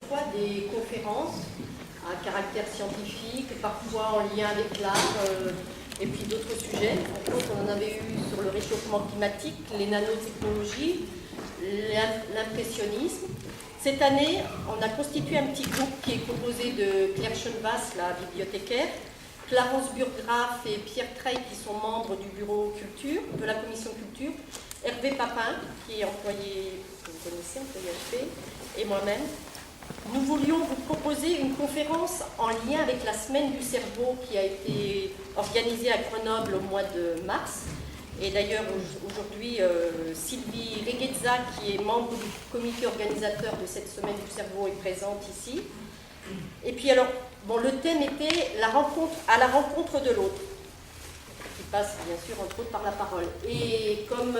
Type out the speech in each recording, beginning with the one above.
fois des conférences à caractère scientifique, parfois en lien avec l'art, et puis d'autres sujets. Entre autres, on en avait eu sur le réchauffement climatique, les nanotechnologies, l'impressionnisme. Cette année, on a constitué un petit groupe qui est composé de Claire Chenvas, la bibliothécaire, Clarence Burgraff et Pierre Trey, qui sont membres du bureau culture, de la commission culture, Hervé Papin, qui est employé, que vous connaissez, employé HP, et moi-même. Nous voulions vous proposer une conférence en lien avec la semaine du cerveau qui a été organisée à Grenoble au mois de mars. Et d'ailleurs, aujourd'hui, Sylvie Reguezza, qui est membre du comité organisateur de cette semaine du cerveau, est présente ici. Et puis alors, bon, le thème était à la rencontre de l'autre, qui passe bien sûr entre autres par la parole. Et comme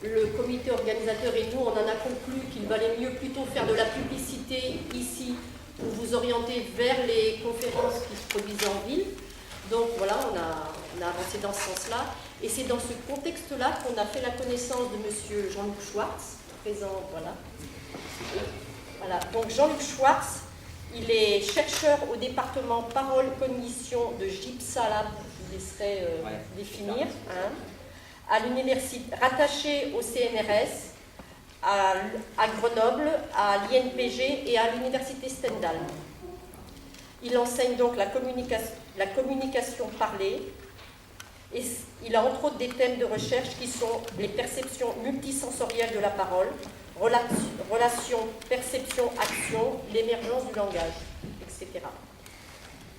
le comité organisateur et nous, on en a conclu qu'il valait mieux plutôt faire de la publicité ici pour vous orienter vers les conférences qui se produisent en ville. Donc voilà, on a avancé dans ce sens-là. Et c'est dans ce contexte-là qu'on a fait la connaissance de M. Jean-Luc Schwartz, présent, voilà. Voilà. Donc Jean-Luc Schwartz, il est chercheur au département Parole Cognition de GIPSA, je vous laisserai définir, à l'université, rattaché au CNRS, à Grenoble, à l'INPG et à l'université Stendhal. Il enseigne donc la communication parlée, et il a entre autres des thèmes de recherche qui sont les perceptions multisensorielles de la parole, relation, perception, action, l'émergence du langage, etc.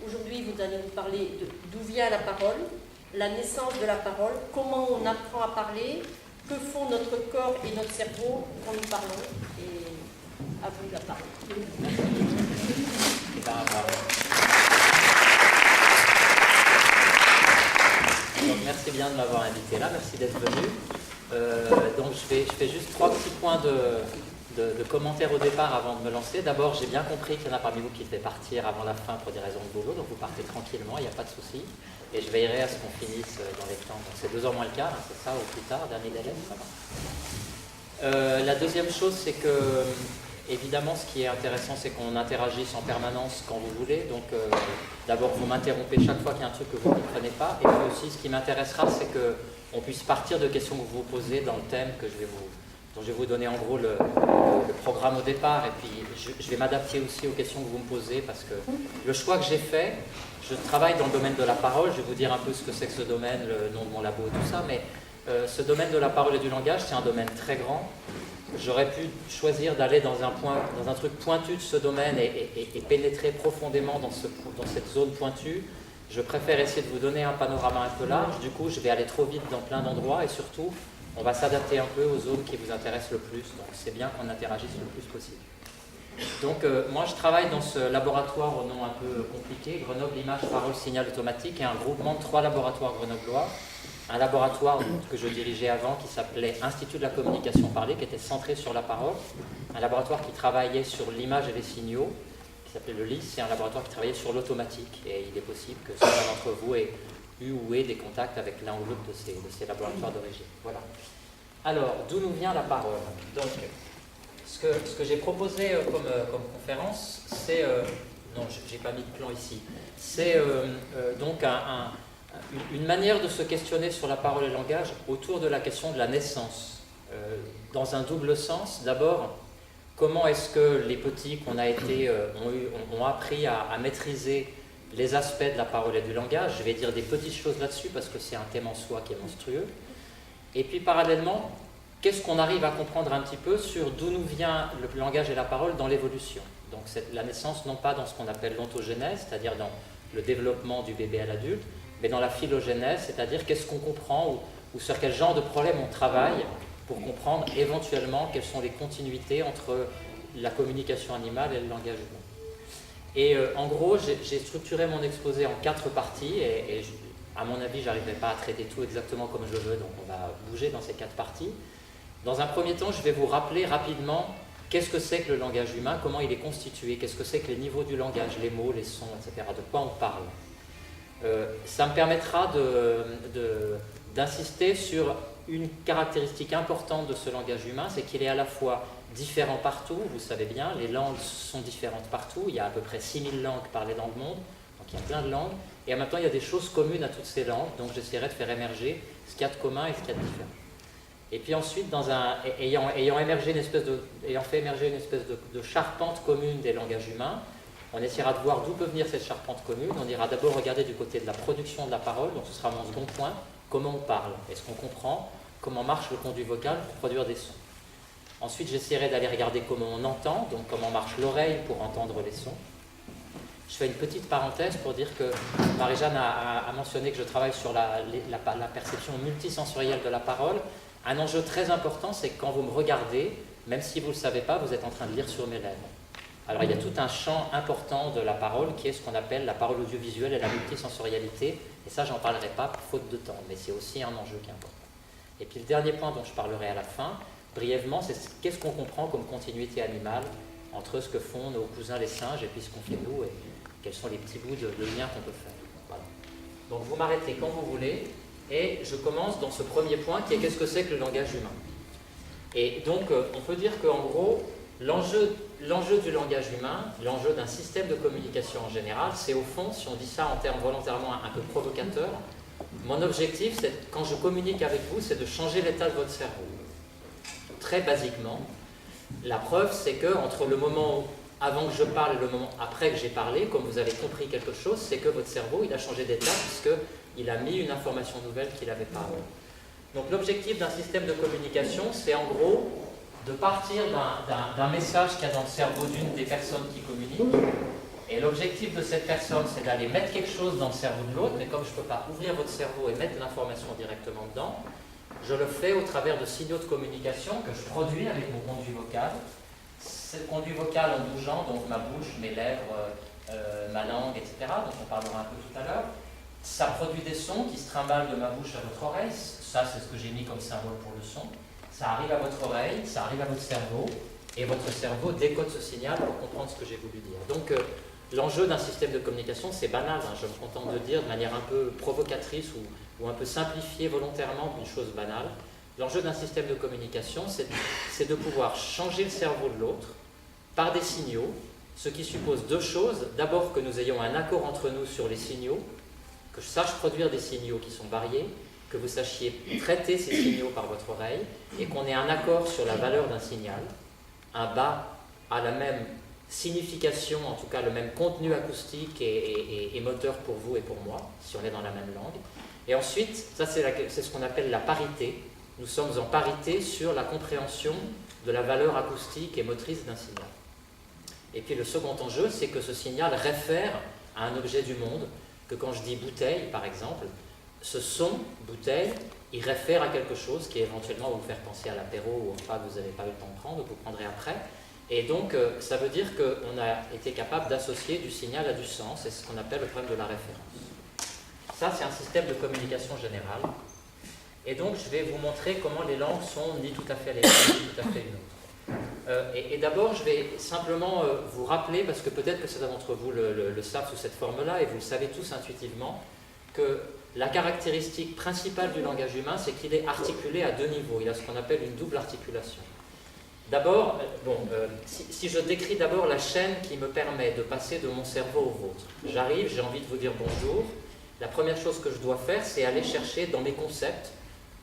Aujourd'hui, vous allez nous parler d'où vient la parole, la naissance de la parole, comment on apprend à parler, que font notre corps et notre cerveau quand nous parlons, et à vous la parole. Donc, merci bien de m'avoir invité là, merci d'être venu. Donc je fais juste 3 petits points de commentaires au départ avant de me lancer. D'abord, j'ai bien compris qu'il y en a parmi vous qui devaient partir avant la fin pour des raisons de boulot, donc vous partez tranquillement, il n'y a pas de souci. Et je veillerai à ce qu'on finisse dans les temps. Donc c'est 2h moins le quart, hein, c'est ça, ou plus tard, dernier délai, ça va. La deuxième chose, c'est que, évidemment, ce qui est intéressant, c'est qu'on interagisse en permanence quand vous voulez. Donc d'abord, vous m'interrompez chaque fois qu'il y a un truc que vous ne comprenez pas. Et puis aussi, ce qui m'intéressera, c'est qu'on puisse partir de questions que vous vous posez dans le thème dont je vais vous donner en gros le programme au départ. Et puis, je vais m'adapter aussi aux questions que vous me posez parce que le choix que j'ai fait, je travaille dans le domaine de la parole. Je vais vous dire un peu ce que c'est que ce domaine, le nom de mon labo, tout ça. Mais ce domaine de la parole et du langage, c'est un domaine très grand. J'aurais pu choisir d'aller dans un truc pointu de ce domaine et pénétrer profondément dans cette zone pointue. Je préfère essayer de vous donner un panorama un peu large. Du coup, je vais aller trop vite dans plein d'endroits et surtout, on va s'adapter un peu aux zones qui vous intéressent le plus. Donc, c'est bien qu'on interagisse le plus possible. Donc, moi, je travaille dans ce laboratoire au nom un peu compliqué, Grenoble Image Parole Signal Automatique, qui est un groupement de 3 laboratoires grenoblois. Un laboratoire que je dirigeais avant qui s'appelait Institut de la communication parlée, qui était centré sur la parole. Un laboratoire qui travaillait sur l'image et les signaux, qui s'appelait le LIS, et un laboratoire qui travaillait sur l'automatique. Et il est possible que certains d'entre vous aient eu ou aient des contacts avec l'un ou l'autre de ces laboratoires d'origine. Voilà. Alors, d'où nous vient la parole? Donc, ce que j'ai proposé comme conférence, c'est... non, je n'ai pas mis de plan ici. C'est donc une manière de se questionner sur la parole et le langage autour de la question de la naissance. Dans un double sens, d'abord, comment est-ce que les petits qu'on a été ont appris à maîtriser les aspects de la parole et du langage. Je vais dire des petites choses là-dessus parce que c'est un thème en soi qui est monstrueux. Et puis parallèlement, qu'est-ce qu'on arrive à comprendre un petit peu sur d'où nous vient le langage et la parole dans l'évolution. Donc la naissance, non pas dans ce qu'on appelle l'ontogénèse, c'est-à-dire dans le développement du bébé à l'adulte, mais dans la phylogénèse, c'est-à-dire qu'est-ce qu'on comprend ou sur quel genre de problème on travaille pour comprendre éventuellement quelles sont les continuités entre la communication animale et le langage humain. Et en gros, j'ai structuré mon exposé en 4 parties et à mon avis, je n'arriverai pas à traiter tout exactement comme je veux, donc on va bouger dans ces 4 parties. Dans un premier temps, je vais vous rappeler rapidement qu'est-ce que c'est que le langage humain, comment il est constitué, qu'est-ce que c'est que les niveaux du langage, les mots, les sons, etc., de quoi on parle. Ça me permettra d'insister sur une caractéristique importante de ce langage humain, c'est qu'il est à la fois différent partout, vous savez bien, les langues sont différentes partout, il y a à peu près 6000 langues parlées dans le monde, donc il y a plein de langues, et en même temps il y a des choses communes à toutes ces langues, donc j'essaierai de faire émerger ce qu'il y a de commun et ce qu'il y a de différent. Et puis ensuite, ayant fait émerger une espèce de charpente commune des langages humains, on essaiera de voir d'où peut venir cette charpente commune. On ira d'abord regarder du côté de la production de la parole, donc ce sera mon second point, comment on parle, est-ce qu'on comprend, comment marche le conduit vocal pour produire des sons. Ensuite, j'essaierai d'aller regarder comment on entend, donc comment marche l'oreille pour entendre les sons. Je fais une petite parenthèse pour dire que Marie-Jeanne a mentionné que je travaille sur la perception multisensorielle de la parole. Un enjeu très important, c'est que quand vous me regardez, même si vous ne le savez pas, vous êtes en train de lire sur mes lèvres. Alors il y a tout un champ important de la parole qui est ce qu'on appelle la parole audiovisuelle et la multisensorialité. Et ça, j'en parlerai pas faute de temps, mais c'est aussi un enjeu qui est important. Et puis le dernier point dont je parlerai à la fin, brièvement, c'est qu'est-ce qu'on comprend comme continuité animale entre ce que font nos cousins les singes et puis ce qu'on fait nous, et quels sont les petits bouts de lien qu'on peut faire. Voilà. Donc vous m'arrêtez quand vous voulez. Et je commence dans ce premier point qui est qu'est-ce que c'est que le langage humain. Et donc on peut dire qu'en gros, l'enjeu du langage humain, l'enjeu d'un système de communication en général, c'est au fond, si on dit ça en termes volontairement un peu provocateurs, mon objectif, c'est, quand je communique avec vous, c'est de changer l'état de votre cerveau. Très basiquement, la preuve, c'est que entre le moment avant que je parle et le moment après que j'ai parlé, comme vous avez compris quelque chose, c'est que votre cerveau, il a changé d'état puisqu'il a mis une information nouvelle qu'il n'avait pas avant. Donc l'objectif d'un système de communication, c'est en gros de partir d'un message qu'il y a dans le cerveau d'une des personnes qui communiquent. Et l'objectif de cette personne, c'est d'aller mettre quelque chose dans le cerveau de l'autre, mais comme je ne peux pas ouvrir votre cerveau et mettre l'information directement dedans, je le fais au travers de signaux de communication que je produis avec mon conduit vocal. Ce conduit vocal en bougeant, donc ma bouche, mes lèvres, ma langue, etc., dont on parlera un peu tout à l'heure, ça produit des sons qui se trimballent de ma bouche à votre oreille. Ça, c'est ce que j'ai mis comme symbole pour le son. Ça arrive à votre oreille, ça arrive à votre cerveau, et votre cerveau décode ce signal pour comprendre ce que j'ai voulu dire. Donc, l'enjeu d'un système de communication, c'est banal, hein, je me contente de dire de manière un peu provocatrice ou un peu simplifiée volontairement une chose banale. L'enjeu d'un système de communication, c'est de pouvoir changer le cerveau de l'autre par des signaux, ce qui suppose deux choses. D'abord, que nous ayons un accord entre nous sur les signaux, que je sache produire des signaux qui sont variés, que vous sachiez traiter ces signaux par votre oreille, et qu'on ait un accord sur la valeur d'un signal. Un bas a la même signification, en tout cas le même contenu acoustique et moteur pour vous et pour moi, si on est dans la même langue. Et ensuite, ça c'est ce qu'on appelle la parité. Nous sommes en parité sur la compréhension de la valeur acoustique et motrice d'un signal. Et puis le second enjeu, c'est que ce signal réfère à un objet du monde, que quand je dis bouteille, par exemple, ce son, bouteille, il réfère à quelque chose qui éventuellement va vous faire penser à l'apéro ou au repas que vous n'avez pas eu le temps de prendre, que vous prendrez après. Et donc, ça veut dire qu'on a été capable d'associer du signal à du sens, c'est ce qu'on appelle le problème de la référence. Ça, c'est un système de communication générale. Et donc, je vais vous montrer comment les langues sont ni tout à fait les mêmes, ni tout à fait une autre. Et d'abord, je vais simplement vous rappeler, parce que peut-être que certains d'entre vous le savent sous cette forme-là, et vous le savez tous intuitivement, que la caractéristique principale du langage humain, c'est qu'il est articulé à deux niveaux. Il a ce qu'on appelle une double articulation. D'abord, si je décris d'abord la chaîne qui me permet de passer de mon cerveau au vôtre. J'arrive, j'ai envie de vous dire bonjour. La première chose que je dois faire, c'est aller chercher dans mes concepts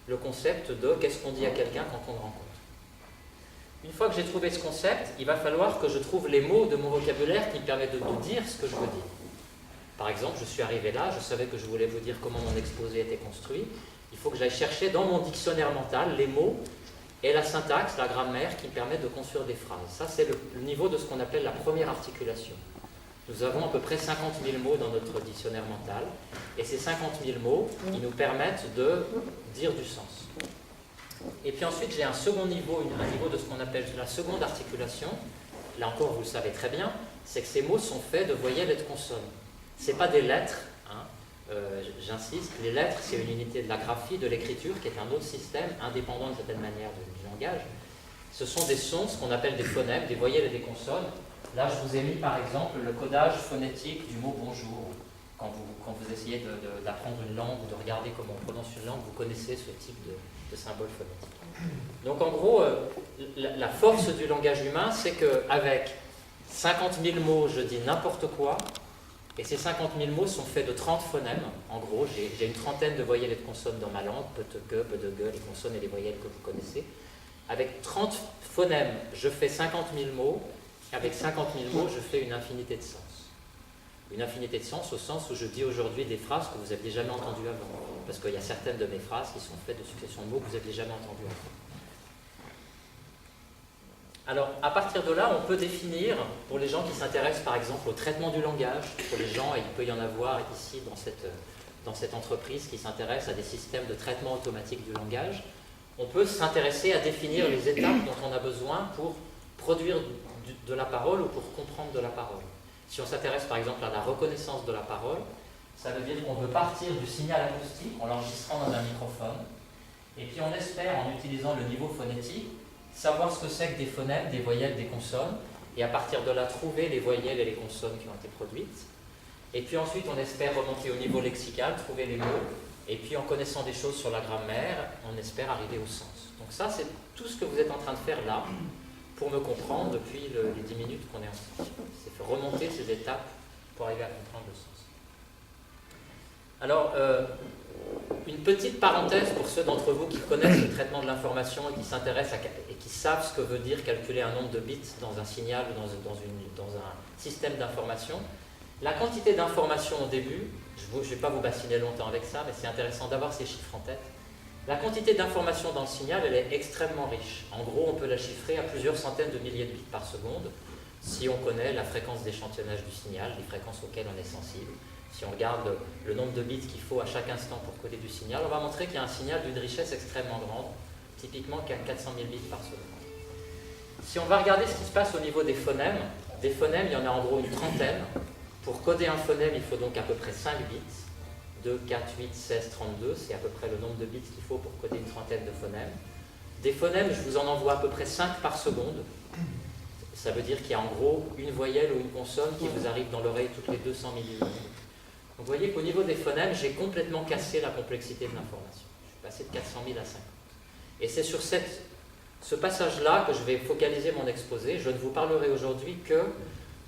le concept de qu'est-ce qu'on dit à quelqu'un quand on le rencontre. Une fois que j'ai trouvé ce concept, il va falloir que je trouve les mots de mon vocabulaire qui me permettent de dire ce que je veux dire. Par exemple, je suis arrivé là, je savais que je voulais vous dire comment mon exposé était construit. Il faut que j'aille chercher dans mon dictionnaire mental les mots et la syntaxe, la grammaire qui me permettent de construire des phrases. Ça, c'est le niveau de ce qu'on appelle la première articulation. Nous avons à peu près 50 000 mots dans notre dictionnaire mental, et ces 50 000 mots, ils nous permettent de dire du sens. Et puis ensuite, j'ai un second niveau, un niveau de ce qu'on appelle la seconde articulation. Là encore, vous le savez très bien, c'est que ces mots sont faits de voyelles et de consonnes. Ce n'est pas des lettres, hein. J'insiste, les lettres, c'est une unité de la graphie, de l'écriture, qui est un autre système, indépendant d'une certaine manière du langage. Ce sont des sons, ce qu'on appelle des phonèmes, des voyelles et des consonnes. Là, je vous ai mis par exemple le codage phonétique du mot bonjour. quand vous essayez d'apprendre une langue ou de regarder comment on prononce une langue, vous connaissez ce type de symbole phonétique. Donc en gros, la force du langage humain, c'est qu'avec 50 000 mots, je dis n'importe quoi, et ces 50 000 mots sont faits de 30 phonèmes. En gros, j'ai une trentaine de voyelles et de consonnes dans ma langue, pe-te-ge, pe-de-ge, les consonnes et les voyelles que vous connaissez. Avec 30 phonèmes, je fais 50 000 mots, avec 50 000 mots, je fais une infinité de sens. Une infinité de sens au sens où je dis aujourd'hui des phrases que vous n'aviez jamais entendues avant. Parce qu'il y a certaines de mes phrases qui sont faites de successions de mots que vous n'aviez jamais entendues avant. Alors, à partir de là, on peut définir, pour les gens qui s'intéressent par exemple au traitement du langage, pour les gens, et il peut y en avoir ici dans cette entreprise qui s'intéresse à des systèmes de traitement automatique du langage, on peut s'intéresser à définir les étapes dont on a besoin pour produire de la parole ou pour comprendre de la parole. Si on s'intéresse par exemple à la reconnaissance de la parole, ça veut dire qu'on veut partir du signal acoustique en l'enregistrant dans un microphone, et puis on espère, en utilisant le niveau phonétique, savoir ce que c'est que des phonèmes, des voyelles, des consonnes, et à partir de là, trouver les voyelles et les consonnes qui ont été produites. Et puis ensuite, on espère remonter au niveau lexical, trouver les mots, et puis en connaissant des choses sur la grammaire, on espère arriver au sens. Donc ça, c'est tout ce que vous êtes en train de faire là, pour me comprendre depuis les 10 minutes qu'on est ensemble. C'est faire remonter ces étapes pour arriver à comprendre le sens. Alors, une petite parenthèse pour ceux d'entre vous qui connaissent le traitement de l'information et qui s'intéressent et qui savent ce que veut dire calculer un nombre de bits dans un signal ou dans un système d'information. La quantité d'informations au début, je ne vais pas vous bassiner longtemps avec ça, mais c'est intéressant d'avoir ces chiffres en tête. La quantité d'informations dans le signal, elle est extrêmement riche. En gros, on peut la chiffrer à plusieurs centaines de milliers de bits par seconde si on connaît la fréquence d'échantillonnage du signal, les fréquences auxquelles on est sensible. Si on regarde le nombre de bits qu'il faut à chaque instant pour coder du signal, on va montrer qu'il y a un signal d'une richesse extrêmement grande, typiquement qui a 400 000 bits par seconde. Si on va regarder ce qui se passe au niveau des phonèmes, il y en a en gros une trentaine. Pour coder un phonème, il faut donc à peu près 5 bits. 2, 4, 8, 16, 32, c'est à peu près le nombre de bits qu'il faut pour coder une trentaine de phonèmes. Des phonèmes, je vous en envoie à peu près 5 par seconde. Ça veut dire qu'il y a en gros une voyelle ou une consonne qui vous arrive dans l'oreille toutes les 200 millisecondes. Donc vous voyez qu'au niveau des phonèmes, j'ai complètement cassé la complexité de l'information. Je suis passé de 400 000 à 50. Et c'est sur ce passage-là que je vais focaliser mon exposé. Je ne vous parlerai aujourd'hui que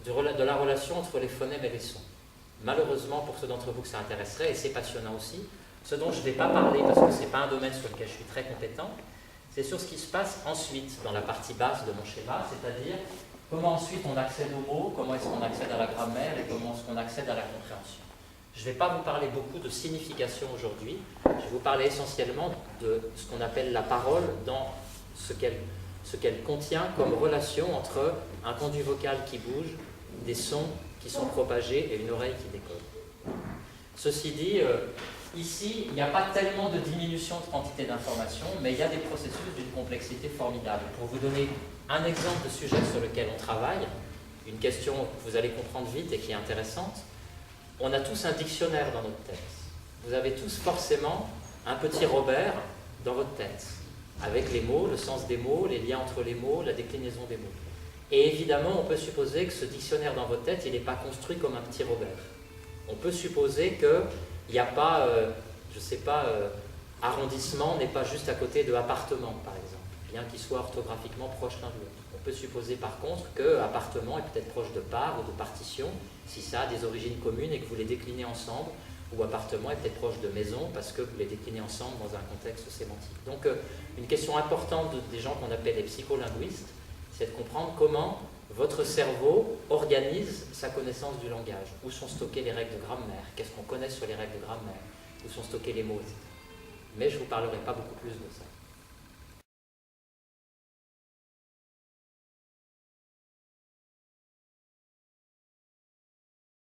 de la relation entre les phonèmes et les sons. Malheureusement, pour ceux d'entre vous que ça intéresserait, et c'est passionnant aussi, ce dont je ne vais pas parler parce que ce n'est pas un domaine sur lequel je suis très compétent, c'est sur ce qui se passe ensuite dans la partie basse de mon schéma, c'est-à-dire comment ensuite on accède aux mots, comment est-ce qu'on accède à la grammaire et comment est-ce qu'on accède à la compréhension. Je ne vais pas vous parler beaucoup de signification aujourd'hui, je vais vous parler essentiellement de ce qu'on appelle la parole dans ce qu'elle contient comme relation entre un conduit vocal qui bouge, des sons qui sont propagés et une oreille qui décode. Ceci dit, ici, il n'y a pas tellement de diminution de quantité d'informations, mais il y a des processus d'une complexité formidable. Pour vous donner un exemple de sujet sur lequel on travaille, une question que vous allez comprendre vite et qui est intéressante, on a tous un dictionnaire dans notre tête. Vous avez tous forcément un petit Robert dans votre tête, avec les mots, le sens des mots, les liens entre les mots, la déclinaison des mots. Et évidemment, on peut supposer que ce dictionnaire dans votre tête, il n'est pas construit comme un petit Robert. On peut supposer qu'il n'y a pas, arrondissement n'est pas juste à côté de appartement, par exemple, bien qu'il soit orthographiquement proche l'un de l'autre. On peut supposer par contre que appartement est peut-être proche de part ou de partition, si ça a des origines communes et que vous les déclinez ensemble, ou appartement est peut-être proche de maison parce que vous les déclinez ensemble dans un contexte sémantique. Donc une question importante des gens qu'on appelle les psycholinguistes, c'est de comprendre comment votre cerveau organise sa connaissance du langage. Où sont stockées les règles de grammaire? Qu'est-ce qu'on connaît sur les règles de grammaire? Où sont stockés les mots, etc. Mais je ne vous parlerai pas beaucoup plus de ça.